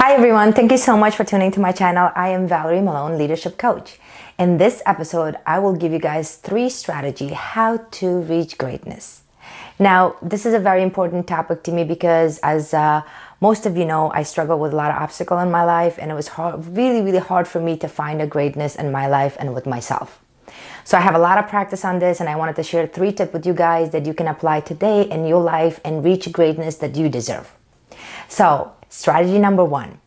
Hi everyone, thank you so much for tuning to my channel. I am Valery Molone, leadership coach. In this episode, I will give you guys 3 strategies how to reach greatness. Now, this is a very important topic to me because as most of you know, I struggle with a lot of obstacles in my life, and it was really hard for me to find a greatness in my life and with myself. So I have a lot of practice on this, and I wanted to share 3 tips with you guys that you can apply today in your life and reach greatness that you deserve. So, strategy number 1,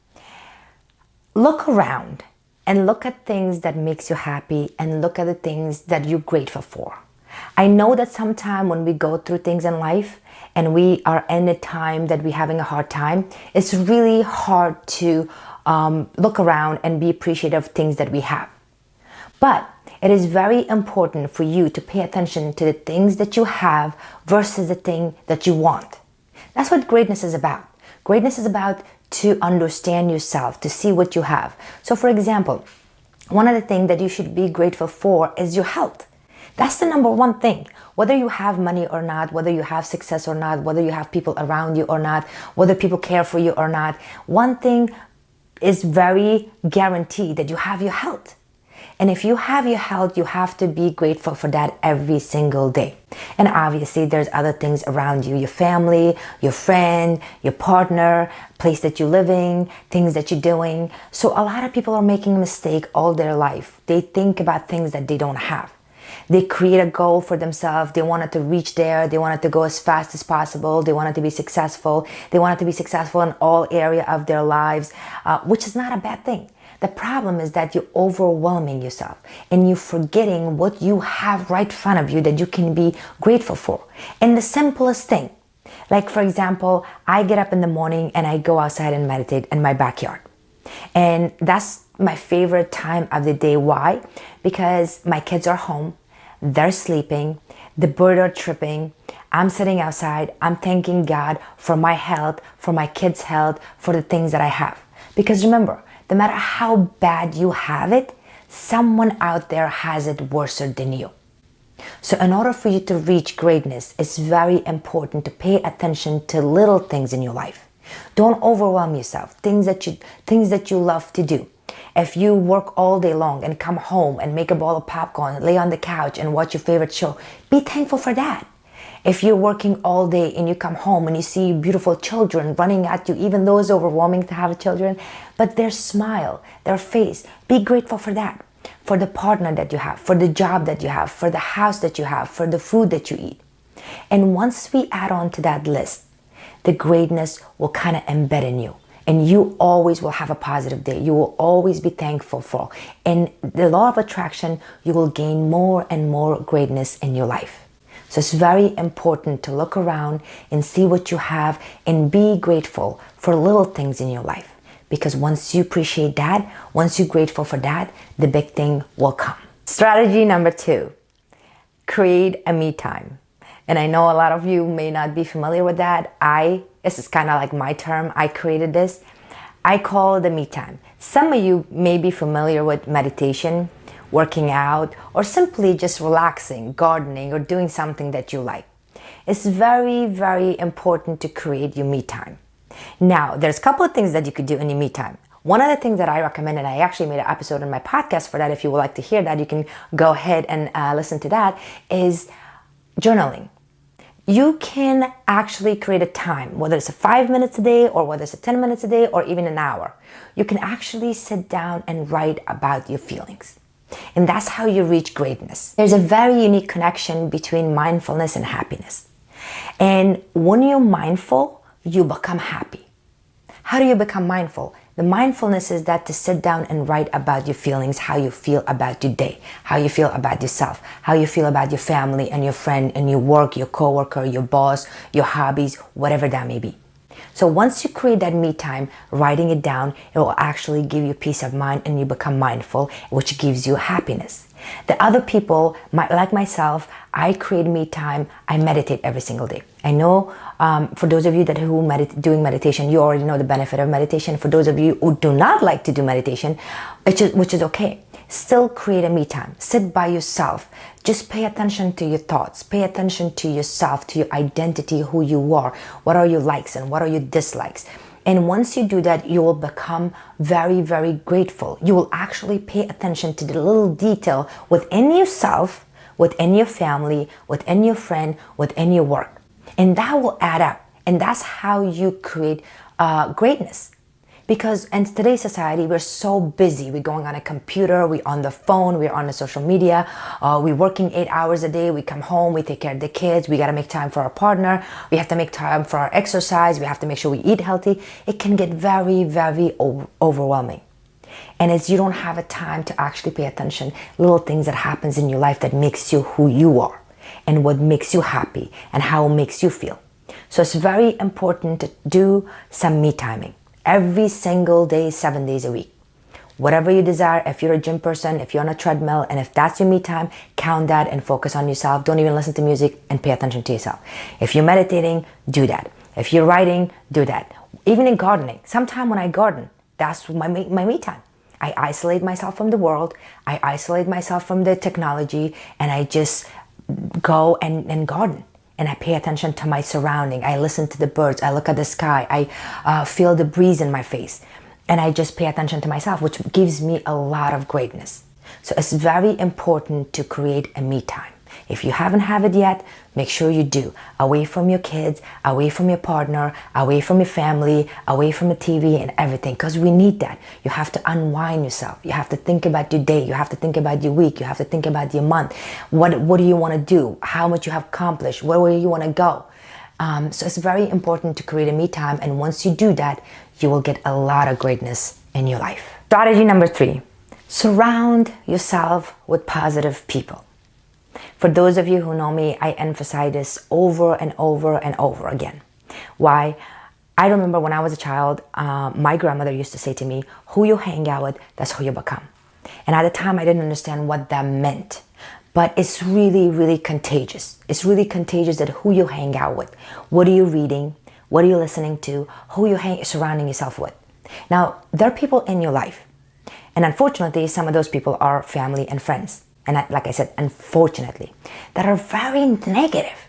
look around and look at things that makes you happy and look at the things that you're grateful for. I know that sometimes when we go through things in life and we are in a time that we're having a hard time, it's really hard to look around and be appreciative of things that we have. But it is very important for you to pay attention to the things that you have versus the thing that you want. That's what greatness is about. Greatness is about to understand yourself, to see what you have. So for example, one of the things that you should be grateful for is your health. That's the number 1 thing. Whether you have money or not, whether you have success or not, whether you have people around you or not, whether people care for you or not, one thing is very guaranteed, that you have your health. And if you have your health, you have to be grateful for that every single day. And obviously, there's other things around you, your family, your friend, your partner, place that you're living, things that you're doing. So a lot of people are making a mistake all their life. They think about things that they don't have. They create a goal for themselves. They wanted to reach there. They wanted to go as fast as possible. They wanted to be successful. They wanted to be successful in all areas of their lives, which is not a bad thing. The problem is that you're overwhelming yourself and you're forgetting what you have right in front of you that you can be grateful for. And the simplest thing, like for example, I get up in the morning and I go outside and meditate in my backyard. And that's my favorite time of the day. Why? Because my kids are home, they're sleeping, the birds are chirping, I'm sitting outside, I'm thanking God for my health, for my kids' health, for the things that I have. Because remember, no matter how bad you have it, someone out there has it worse than you. So in order for you to reach greatness, it's very important to pay attention to little things in your life. Don't overwhelm yourself. Things that you love to do. If you work all day long and come home and make a bowl of popcorn, lay on the couch and watch your favorite show, be thankful for that. If you're working all day and you come home and you see beautiful children running at you, even though it's overwhelming to have children, but their smile, their face, be grateful for that. For the partner that you have, for the job that you have, for the house that you have, for the food that you eat. And once we add on to that list, the greatness will kind of embed in you. And you always will have a positive day. You will always be thankful for. And the law of attraction, you will gain more and more greatness in your life. So it's very important to look around and see what you have and be grateful for little things in your life. Because once you appreciate that, once you're grateful for that, the big thing will come. Strategy number 2, create a me time. And I know a lot of you may not be familiar with that. This is kind of like my term. I created this. I call it the me time. Some of you may be familiar with meditation, working out, or simply just relaxing, gardening, or doing something that you like. It's very important to create your me time. Now, there's a couple of things that you could do in your me time. One of the things that I recommend, and I actually made an episode in my podcast for that, if you would like to hear that, you can go ahead and listen to that, is journaling. You can actually create a time, whether it's 5 minutes a day or whether it's 10 minutes a day or even an hour. You can actually sit down and write about your feelings. And that's how you reach greatness. There's a very unique connection between mindfulness and happiness. And when you're mindful, you become happy. How do you become mindful? The mindfulness is that to sit down and write about your feelings, how you feel about your day, how you feel about yourself, how you feel about your family and your friend and your work, your coworker, your boss, your hobbies, whatever that may be. So once you create that me time, writing it down, it will actually give you peace of mind and you become mindful, which gives you happiness. The other people, like myself, I create me time. I meditate every single day. I know for those of you doing meditation, you already know the benefit of meditation. For those of you who do not like to do meditation, which is okay, still create a me time. Sit by yourself. Just pay attention to your thoughts. Pay attention to yourself, to your identity, who you are. What are your likes and what are your dislikes? And once you do that, you will become very, very grateful. You will actually pay attention to the little detail within yourself, within your family, within your friend, within your work. And that will add up. And that's how you create greatness. Because in today's society, we're so busy. We're going on a computer, we're on the phone, we're on the social media, we're working 8 hours a day, we come home, we take care of the kids, we gotta make time for our partner, we have to make time for our exercise, we have to make sure we eat healthy. It can get very, very overwhelming. And it's you don't have a time to actually pay attention, little things that happens in your life that makes you who you are, and what makes you happy, and how it makes you feel. So it's very important to do some me timing. Every single day, 7 days a week. Whatever you desire, if you're a gym person, if you're on a treadmill, and if that's your me time, count that and focus on yourself. Don't even listen to music and pay attention to yourself. If you're meditating, do that. If you're writing, do that. Even in gardening, sometime when I garden, that's my me time. I isolate myself from the world, I isolate myself from the technology, and I just go and garden. And I pay attention to my surrounding. I listen to the birds. I look at the sky. I feel the breeze in my face. And I just pay attention to myself, which gives me a lot of greatness. So it's very important to create a me time. If you haven't had it yet, make sure you do. Away from your kids, away from your partner, away from your family, away from the TV and everything, because we need that. You have to unwind yourself. You have to think about your day. You have to think about your week. You have to think about your month. What do you want to do? How much you have accomplished? Where you want to go? So it's very important to create a me time. And once you do that, you will get a lot of greatness in your life. Strategy number 3, surround yourself with positive people. For those of you who know me, I emphasize this over and over and over again. Why? I remember when I was a child, my grandmother used to say to me, who you hang out with, that's who you become. And at the time, I didn't understand what that meant. But it's really, really contagious. It's really contagious that who you hang out with. What are you reading? What are you listening to? Who you surrounding yourself with? Now, there are people in your life. And unfortunately, some of those people are family and friends. And like I said, unfortunately, that are very negative.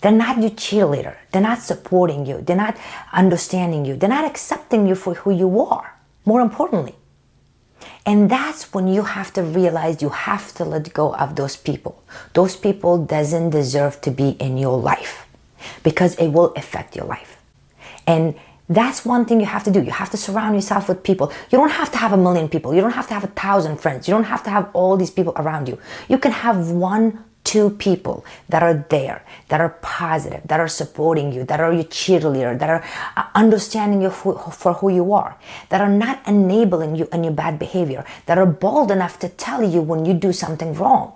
They're not your cheerleader. They're not supporting you. They're not understanding you. They're not accepting you for who you are, more importantly. And that's when you have to realize you have to let go of those people. Those people doesn't deserve to be in your life because it will affect your life. And that's one thing you have to do. You have to surround yourself with people. You don't have to have 1 million people. You don't have to have 1,000 friends. You don't have to have all these people around you. You can have 1, 2 people that are there, that are positive, that are supporting you, that are your cheerleader, that are understanding you for who you are, that are not enabling you in your bad behavior, that are bold enough to tell you when you do something wrong.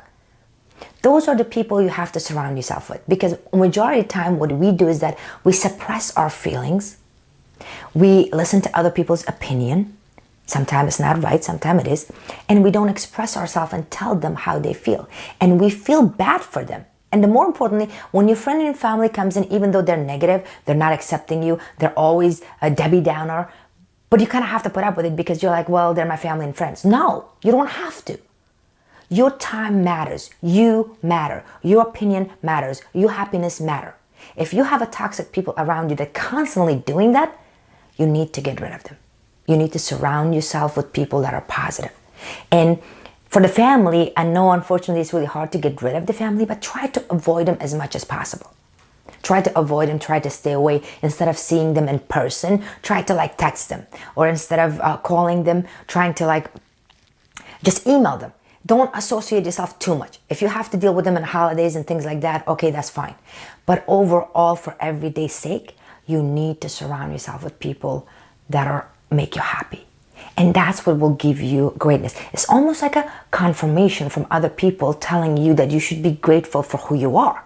Those are the people you have to surround yourself with, because majority of the time what we do is that we suppress our feelings. We listen to other people's opinion. Sometimes it's not right, sometimes it is. And we don't express ourselves and tell them how they feel. And we feel bad for them. And the more importantly, when your friend and family comes in, even though they're negative, they're not accepting you, they're always a Debbie Downer, but you kind of have to put up with it because you're like, well, they're my family and friends. No, you don't have to. Your time matters. You matter. Your opinion matters. Your happiness matters. If you have a toxic people around you that constantly doing that, you need to get rid of them. You need to surround yourself with people that are positive. And for the family, I know unfortunately it's really hard to get rid of the family, but try to avoid them as much as possible. Try to avoid them, try to stay away. Instead of seeing them in person, try to text them. Or instead of calling them, trying to just email them. Don't associate yourself too much. If you have to deal with them on holidays and things like that, okay, that's fine. But overall, for everyday's sake, you need to surround yourself with people that make you happy. And that's what will give you greatness. It's almost like a confirmation from other people telling you that you should be grateful for who you are.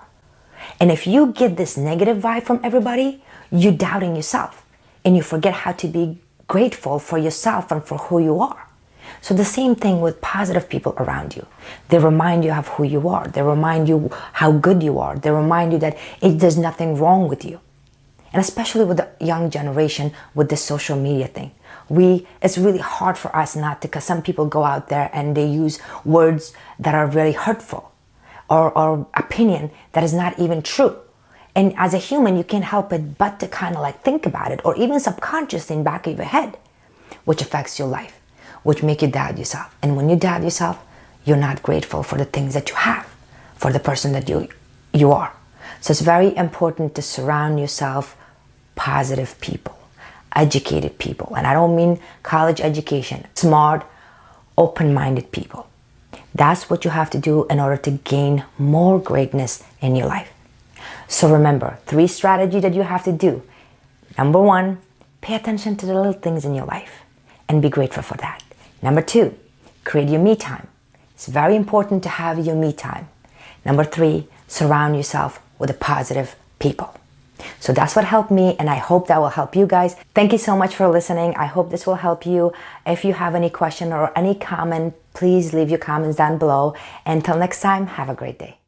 And if you get this negative vibe from everybody, you're doubting yourself. And you forget how to be grateful for yourself and for who you are. So the same thing with positive people around you. They remind you of who you are. They remind you how good you are. They remind you that there's nothing wrong with you. And especially with the young generation, with the social media thing. It's really hard for us not to, because some people go out there and they use words that are very hurtful or opinion that is not even true. And as a human, you can't help it but to kind of like think about it, or even subconsciously in the back of your head, which affects your life, which make you doubt yourself. And when you doubt yourself, you're not grateful for the things that you have, for the person that you are. So it's very important to surround yourself positive people, educated people. And I don't mean college education, smart, open-minded people. That's what you have to do in order to gain more greatness in your life. So remember, 3 strategies that you have to do. Number 1, pay attention to the little things in your life and be grateful for that. Number 2, create your me time. It's very important to have your me time. Number 3, surround yourself with the positive people. So that's what helped me, and I hope that will help you guys. Thank you so much for listening. I hope this will help you. If you have any question or any comment, please leave your comments down below. Until next time, have a great day.